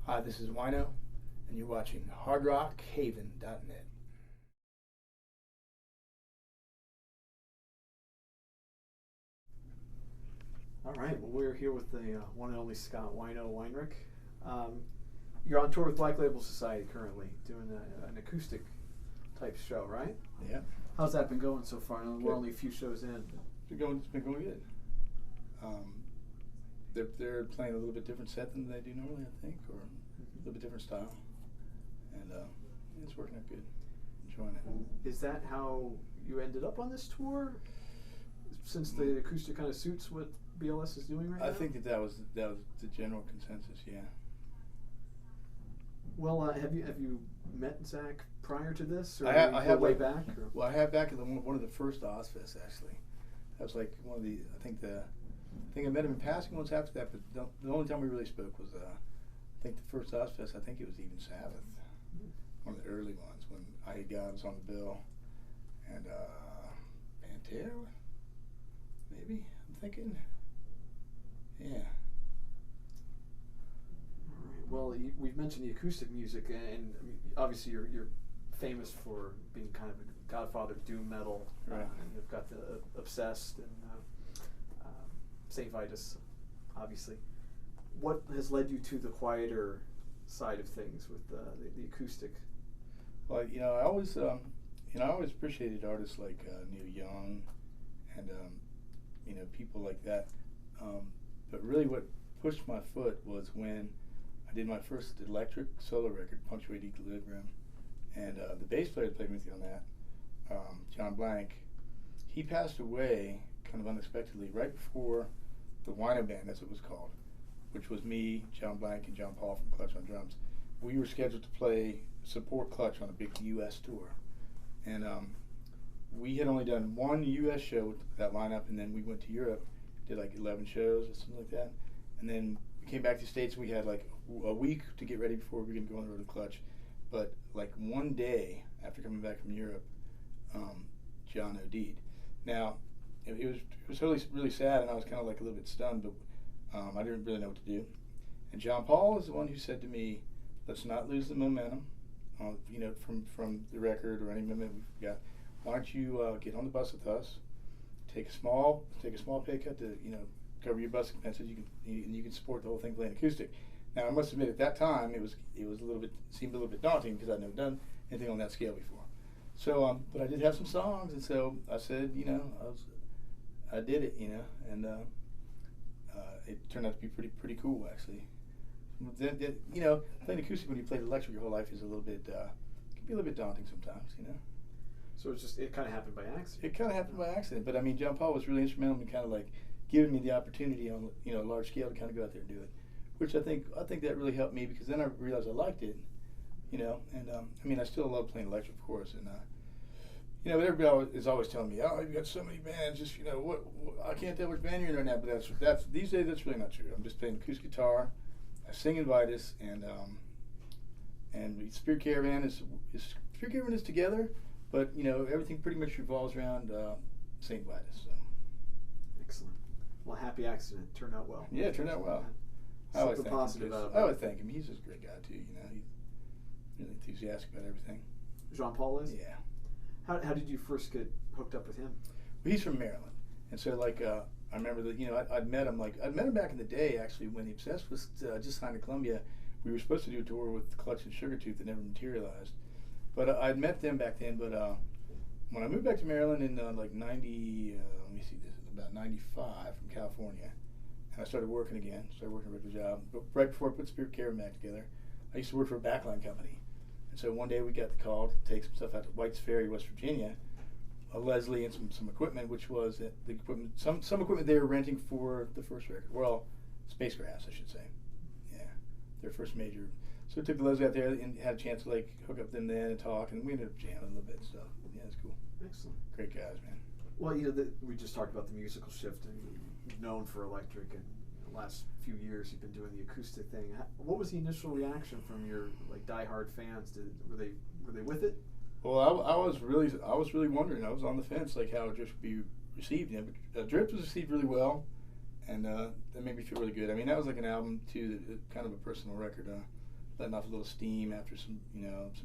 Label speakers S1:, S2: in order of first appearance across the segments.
S1: Hi, this is Wino, and you're watching hardrockhaven.net.
S2: All right, well, we're here with the one and only Scott Weinrich. You're on tour with Black Label Society currently, doing an acoustic type show, right?
S1: Yeah.
S2: How's that been going so far? We're
S1: Good.
S2: only a few shows in.
S1: It's been going good. They're playing a little bit different set than they do normally, I think, or a little bit different style, and it's working out good. Enjoying it.
S2: Is that how you ended up on this tour? Since the acoustic kind of suits what BLS is doing right now?
S1: I think that was the general consensus. Yeah.
S2: Well, have you met Zach prior to this, or
S1: I have
S2: way back? Or?
S1: Well, I have back at one of the first Ozfests actually. That was like one of the I think I met him in passing once after that, but the only time we really spoke was I think the first Ozfest. I think it was even Sabbath, one of the early ones when I God was on the bill, and Pantera, maybe I'm thinking. Yeah.
S2: Well, we've mentioned the acoustic music, and I mean, obviously you're famous for being kind of a godfather of doom metal.
S1: Right.
S2: And you've got the Obsessed and Saint Vitus, obviously. What has led you to the quieter side of things with the acoustic?
S1: Well, I always appreciated artists like Neil Young and people like that. But really, what pushed my foot was when I did my first electric solo record, Punctuate Equilibrium, and the bass player that played with me on that, John Blank, he passed away kind of unexpectedly right before the Wino band, as it was called, which was me, John Blank, and John Paul from Clutch on drums. We were scheduled to play support Clutch on a big U.S. tour, and we had only done one U.S. show with that lineup, and then we went to Europe, did like 11 shows or something like that, and then we came back to the States, and we had like a week to get ready before we were going to go on the road to Clutch. But like one day after coming back from Europe, John OD'd. Now, it was really sad, and I was kind of like a little bit stunned, but I didn't really know what to do. And John Paul is the one who said to me, "Let's not lose the momentum, from the record or any momentum we've got. Why don't you get on the bus with us? Take a small pay cut to cover your bus expenses. You can support the whole thing playing acoustic." Now I must admit at that time it seemed a little bit daunting because I'd never done anything on that scale before. So but I did have some songs, and so I said I did it, and it turned out to be pretty cool actually. Playing acoustic when you played electric your whole life is a little bit can be a little bit daunting sometimes,
S2: So it kind of happened by accident.
S1: It kind of happened by accident, but I mean, John Paul was really instrumental in kind of like giving me the opportunity on a large scale to kind of go out there and do it, which I think that really helped me because then I realized I liked it, and I mean I still love playing electric, of course, and everybody is always telling me, oh, you've got so many bands, just what I can't tell which band you're in right now, but that's these days that's really not true. I'm just playing acoustic guitar, I sing in Vitus, and Spirit Caravan is together. But everything pretty much revolves around St. Vitus. So.
S2: Excellent. Well, happy accident. Turned out well.
S1: Yeah, it turned out well. I always thank him. He's just a great guy too. He's really enthusiastic about everything.
S2: Jean Paul is.
S1: Yeah.
S2: How did you first get hooked up with him?
S1: Well, he's from Maryland, and so I remember that I'd met him back in the day actually when the Obsessed was just signed to Columbia. We were supposed to do a tour with Clutch and Sugartooth that never materialized. But I'd met them back then. But when I moved back to Maryland in about 95 from California, and I started working again, a regular job. But right before I put Spirit Caravan back together, I used to work for a backline company. And so one day we got the call to take some stuff out to White's Ferry, West Virginia, a Leslie and some equipment, which was the equipment, some equipment they were renting for the first record. Well, Spacegrass, I should say. Yeah, their first major. So we took the Leslie out there and had a chance to hook up them then and talk, and we ended up jamming a little bit. So yeah, it's cool.
S2: Excellent.
S1: Great guys, man.
S2: Well, we just talked about the musical shift, and you're known for electric, and the last few years you've been doing the acoustic thing. What was the initial reaction from your diehard fans? Were they with it?
S1: Well, I was really wondering. I was on the fence, how it would just be received. But Drift was received really well, and that made me feel really good. I mean, that was like an album too, kind of a personal record. letting off a little steam after some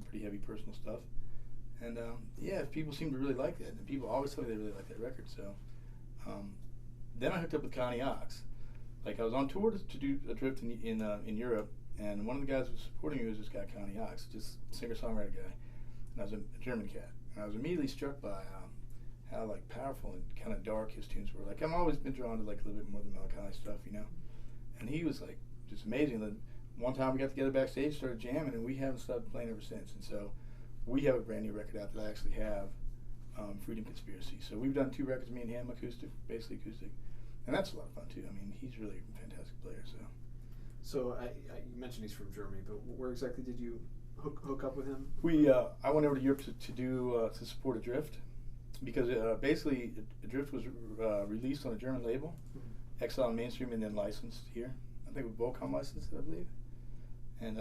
S1: pretty heavy personal stuff. And yeah, people seem to really like that, and people always tell me they really like that record. So then I hooked up with Connie Ox. Like I was on tour to do a drift in Europe, and one of the guys who was supporting me was this guy Connie Ox, just singer-songwriter guy, and I was a German cat. And I was immediately struck by how like powerful and kind of dark his tunes were. Like I've always been drawn to like a little bit more of the melancholy stuff, And he was like just amazing. Then one time we got together backstage, started jamming, and we haven't stopped playing ever since. And so we have a brand new record out that I actually have, Freedom Conspiracy. So we've done 2 records, me and him, basically acoustic, and that's a lot of fun too. I mean, he's really a fantastic player.
S2: So you mentioned he's from Germany, but where exactly did you hook up with him?
S1: I went over to Europe to support Adrift, because basically Adrift was released on a German label, Exile on Mainstream, and then licensed here. I think with Volcom licensed, I believe. And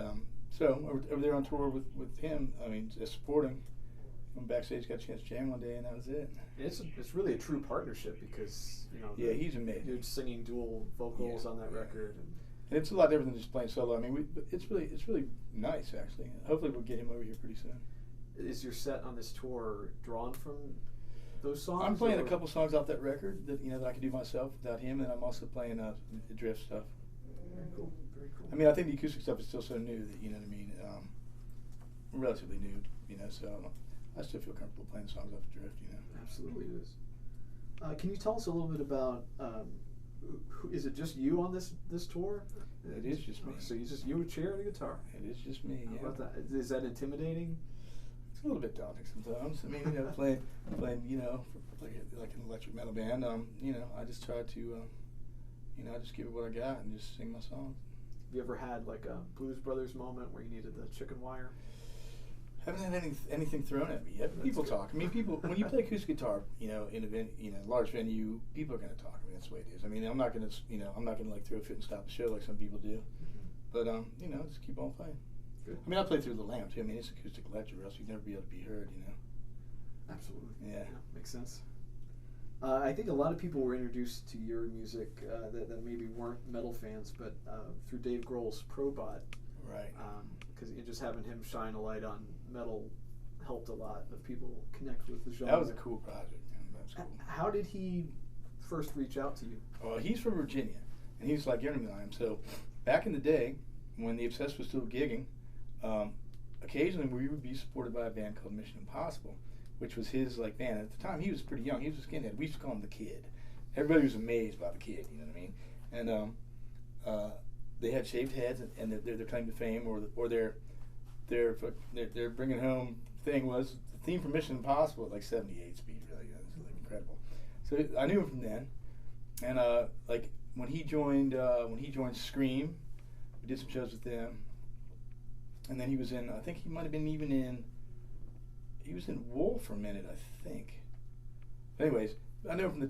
S1: so over there on tour with him, I mean, just supporting. Went backstage, got a chance to jam one day, and that was it.
S2: It's really a true partnership because
S1: yeah, he's amazing.
S2: You're singing dual vocals on that record,
S1: and it's a lot different than just playing solo. I mean, it's really nice actually. Hopefully, we'll get him over here pretty soon. Is
S2: your set on this tour drawn from those songs?
S1: I'm playing a couple songs off that record that that I can do myself without him, and I'm also playing the Drift stuff.
S2: Very cool. Very cool.
S1: I mean, I think the acoustic stuff is still so new that what I mean, relatively new. So I still feel comfortable playing songs off the Drift.
S2: Absolutely, it is. Can you tell us a little bit about? Is it just you on this tour?
S1: It is just me.
S2: So you a chair and a guitar.
S1: It is just me.
S2: How about that? Is that intimidating?
S1: It's a little bit daunting sometimes. I mean, playing, like an electric metal band. I just try to, I just give it what I got and just sing my songs.
S2: Have you ever had like a Blues Brothers moment where you needed the chicken wire?
S1: Haven't had anything thrown at me yet. But people talk. I mean, when you play acoustic guitar, in a large venue, people are going to talk. I mean, that's the way it is. I mean, I'm not going to like throw a fit and stop the show like some people do. But just keep on playing.
S2: Good.
S1: I mean, I play through the lamp too. I mean, it's acoustic electric, or else you'd never be able to be heard.
S2: Absolutely.
S1: Yeah.
S2: Makes sense. I think a lot of people were introduced to your music that maybe weren't metal fans, but through Dave Grohl's Probot.
S1: Right.
S2: Because just having him shine a light on metal helped a lot of people connect with the genre.
S1: That was a cool project, man. That was cool.
S2: How did he first reach out to you?
S1: Well, he's from Virginia, and he's like younger than I am. So back in the day, when the Obsessed was still gigging, occasionally we would be supported by a band called Mission Impossible, which was his band. At the time, he was pretty young. He was a skinhead. We used to call him the Kid. Everybody was amazed by the Kid. You know what I mean? And they had shaved heads, and their claim to fame, or their bringing home thing was the theme for Mission Impossible at like 78 speed. Really, it was incredible. So I knew him from then, and when he joined Scream, we did some shows with them, and then he was in. I think he might have been even in. He was in Wool for a minute, I think. But anyways, I knew him from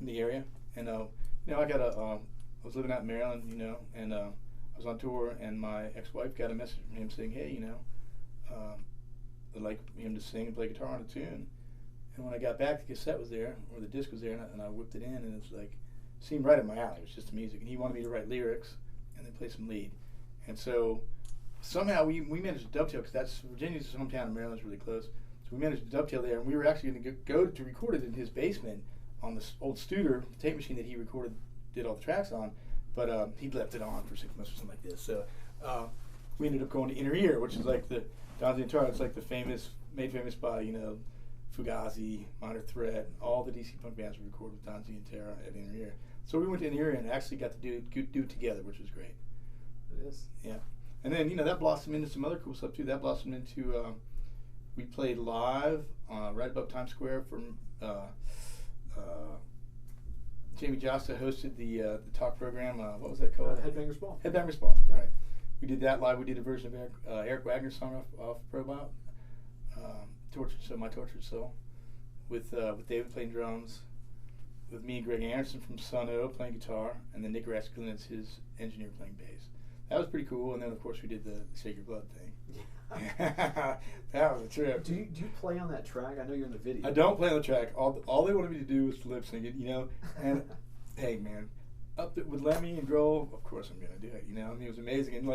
S1: the area, and I got I was living out in Maryland, and I was on tour, and my ex-wife got a message from him saying, hey, I'd like him to sing and play guitar on a tune. And when I got back, the cassette was there, or the disc was there, and I whipped it in, and it was seemed right up my alley. It was just the music, and he wanted me to write lyrics and then play some lead. And so somehow we managed to dovetail, because Virginia's hometown, and Maryland's really close. So we managed to dovetail there, and we were actually going to go to record it in his basement on this old Studer tape machine that he did all the tracks on, but he left it on for 6 months or something like this. So we ended up going to Inner Ear, which is like the Donzi and Tara. It's like made famous by Fugazi, Minor Threat, all the DC punk bands we recorded with Donzi and Tara at Inner Ear. So we went to Inner Ear and actually got to do it together, which was great.
S2: It is.
S1: Yeah, and then that blossomed into some other cool stuff too. That blossomed into we played live right above Times Square from. Jamie Josta hosted the talk program. What was that called?
S2: Headbangers Ball.
S1: Headbangers Ball. Yeah. Right. We did that live. We did a version of Eric Wagner's song off Probot, My Tortured Soul, with David playing drums, with me, Greg Anderson from Sun O playing guitar, and then Nick Raskulin's his engineer playing bass. That was pretty cool. And then of course we did the Shake Your Blood thing. That was a trip.
S2: Do you play on that track? I know you're in the video.
S1: I don't play on the track. All they wanted me to do was to lip sync it, And hey, man, up with Lemmy and Grohl, of course I'm gonna do it. I mean, it was amazing. And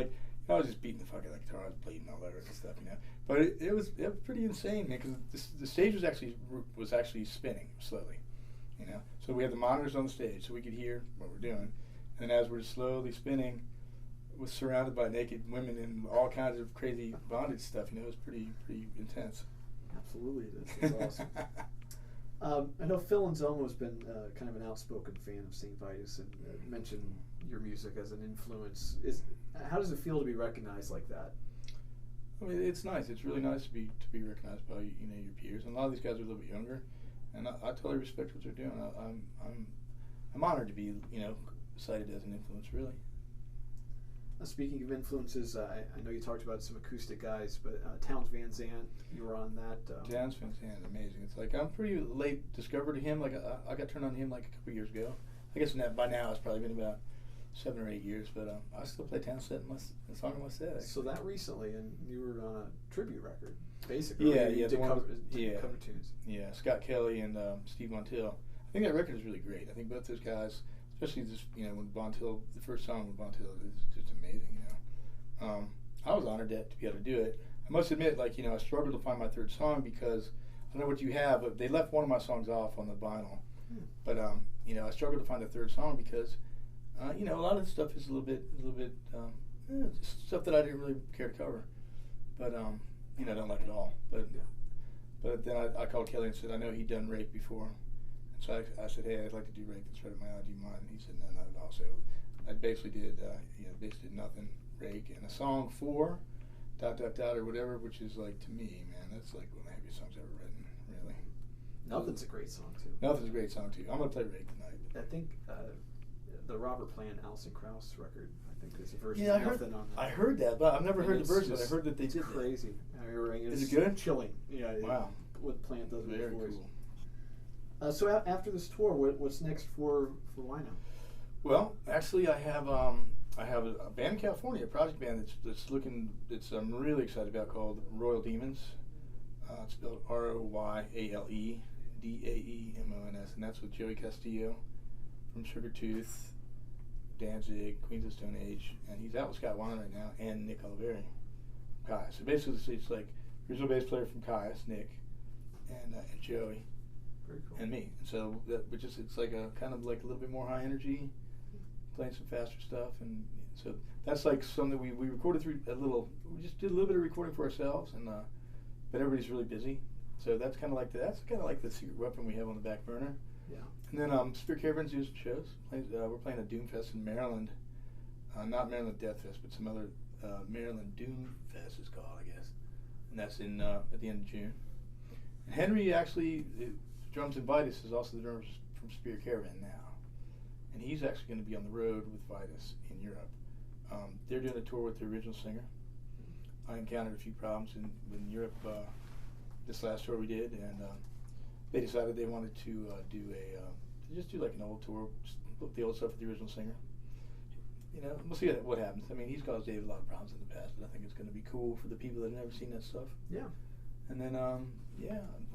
S1: I was just beating the fuck out of the guitar. I was bleeding all over and stuff, you know. But it was pretty insane, man, because the stage was actually spinning slowly, you know. So we had the monitors on the stage, so we could hear what we're doing, and as we're slowly spinning, was surrounded by naked women and all kinds of crazy bondage stuff. You know, it was pretty intense.
S2: Absolutely, it is. It's awesome. I know Phil Anselmo's been kind of an outspoken fan of St. Vitus and mentioned your music as an influence. How does it feel to be recognized like that?
S1: I mean, it's nice. It's really nice to be recognized by your peers. And a lot of these guys are a little bit younger, and I totally respect what they're doing. I'm honored to be cited as an influence, really.
S2: Speaking of influences, I know you talked about some acoustic guys, but Townes Van Zandt, you were on that.
S1: Townes Van Zandt is amazing. It's like I'm pretty late discovered to him. Like I got turned on to him like a couple years ago. I guess by now it's probably been about 7 or 8 years, but I still play Townes in a song in my set. Actually.
S2: So that recently, and you were on a tribute record, basically.
S1: Yeah,
S2: you did cover tunes.
S1: Yeah, Scott Kelly and Steve Montiel. I think that record is really great. I think both those guys, especially just when Montiel, the first song with Montiel is just amazing. I was honored to be able to do it. I must admit, I struggled to find my third song because I don't know what you have, but they left one of my songs off on the vinyl. But I struggled to find a third song because a lot of the stuff is a little bit just stuff that I didn't really care to cover. But I don't like it all. But then I called Kelly and said I know he'd done Rake before. And so I said, hey, I'd like to do Rake instead of my Do You Mind? And he said, no, not at all. So I basically did nothing, Rake, and a song for ... or whatever, which is like, to me, man, that's like one of the heaviest songs I've ever written, really.
S2: Nothing's a great song, too.
S1: Nothing's a great song, too. I'm going to play Rake tonight.
S2: I think the Robert Plant, Alison Krauss record, I think there's a version
S1: of
S2: Nothing on that.
S1: I heard that, but I've never heard the version, but I heard that they did
S2: crazy.
S1: Is it good?
S2: Chilling. Yeah.
S1: Wow.
S2: What Plant does with his voice.
S1: Cool.
S2: So after this tour, what's next for Wino?
S1: Well, actually, I have a band in California, a project band that's I'm really excited about, called Royal Demons. It's spelled ROYALE DAEMONS, and that's with Joey Castillo from Sugartooth, Danzig, Queens of Stone Age, and he's out with Scott Weinrich right now, and Nick Oliveri from Caius. So basically, it's like original bass player from Caius, Nick, and Joey.
S2: Very cool.
S1: And me. And so it's like a kind of like a little bit more high energy, playing some faster stuff, and so that's like something we recorded we just did a little bit of recording for ourselves, and but everybody's really busy, so that's kind of like the secret weapon we have on the back burner.
S2: Yeah.
S1: And then Spirit Caravans doing some shows. We're playing a Doom Fest in Maryland, not Maryland Death Fest, but some other Maryland Doom Fest is called, I guess, and that's in at the end of June. And Henry actually drums and Vitus is also the drummer from Spirit Caravan now. And he's actually going to be on the road with Vitus in Europe. They're doing a tour with the original singer. I encountered a few problems in Europe this last tour we did, and they decided they wanted to do like an old tour, just put the old stuff with the original singer. We'll see what happens. I mean, he's caused Dave a lot of problems in the past, but I think it's going to be cool for the people that have never seen that stuff.
S2: Yeah. And
S1: then, I'm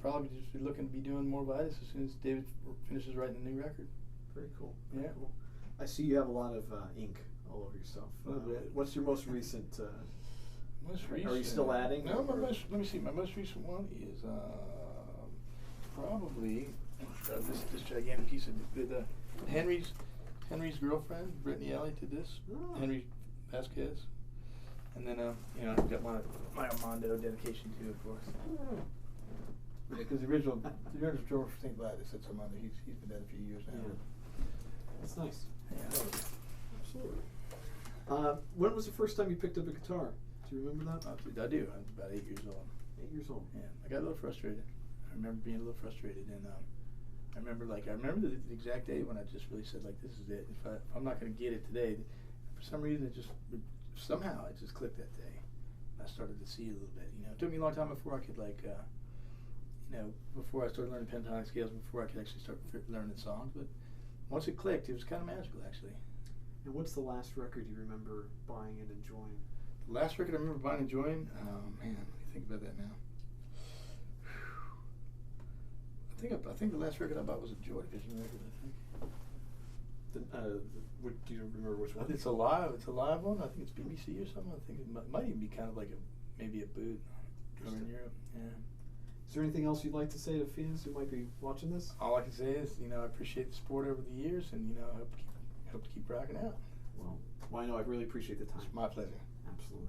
S1: probably just looking to be doing more Vitus as soon as David finishes writing a new record.
S2: Very cool.
S1: Yeah.
S2: Cool. I see you have a lot of ink all over your stuff. What's your most recent? Are you still adding?
S1: No, let me see. My most recent one is probably this gigantic piece of Henry's girlfriend, Brittany Alley, did this.
S2: Oh.
S1: Henry Vasquez. And then, I've got my Armando dedication too, of course. Because the original drummer for St. Vitus, that's Armando. He's been dead a few years now.
S2: Yeah. That's nice.
S1: Yeah.
S2: Absolutely. When was the first time you picked up a guitar? Do you remember that?
S1: I do. I'm about 8 years old.
S2: 8 years old.
S1: Yeah. I got a little frustrated. I remember being a little frustrated, and I remember the exact day when I just really said, like, this is it. If I'm not going to get it today, for some reason somehow it just clicked that day. I started to see a little bit. It took me a long time before I could before I started learning pentatonic scales, before I could actually start learning songs. But once it clicked, it was kind of magical, actually.
S2: And what's the last record you remember buying and enjoying?
S1: The last record I remember buying and enjoying? Oh man, let me think about that now. I think the last record I bought was a Joy Division record, I think.
S2: What, do you remember which
S1: I
S2: one?
S1: think it's a live one. I think it's BBC or something. I think it might even be kind of like maybe a boot over in Europe. Yeah.
S2: Is there anything else you'd like to say to fans who might be watching this?
S1: All I can say is, I appreciate the support over the years, and I hope to keep rocking out.
S2: Well, I know I really appreciate the time.
S1: It's my pleasure.
S2: Absolutely.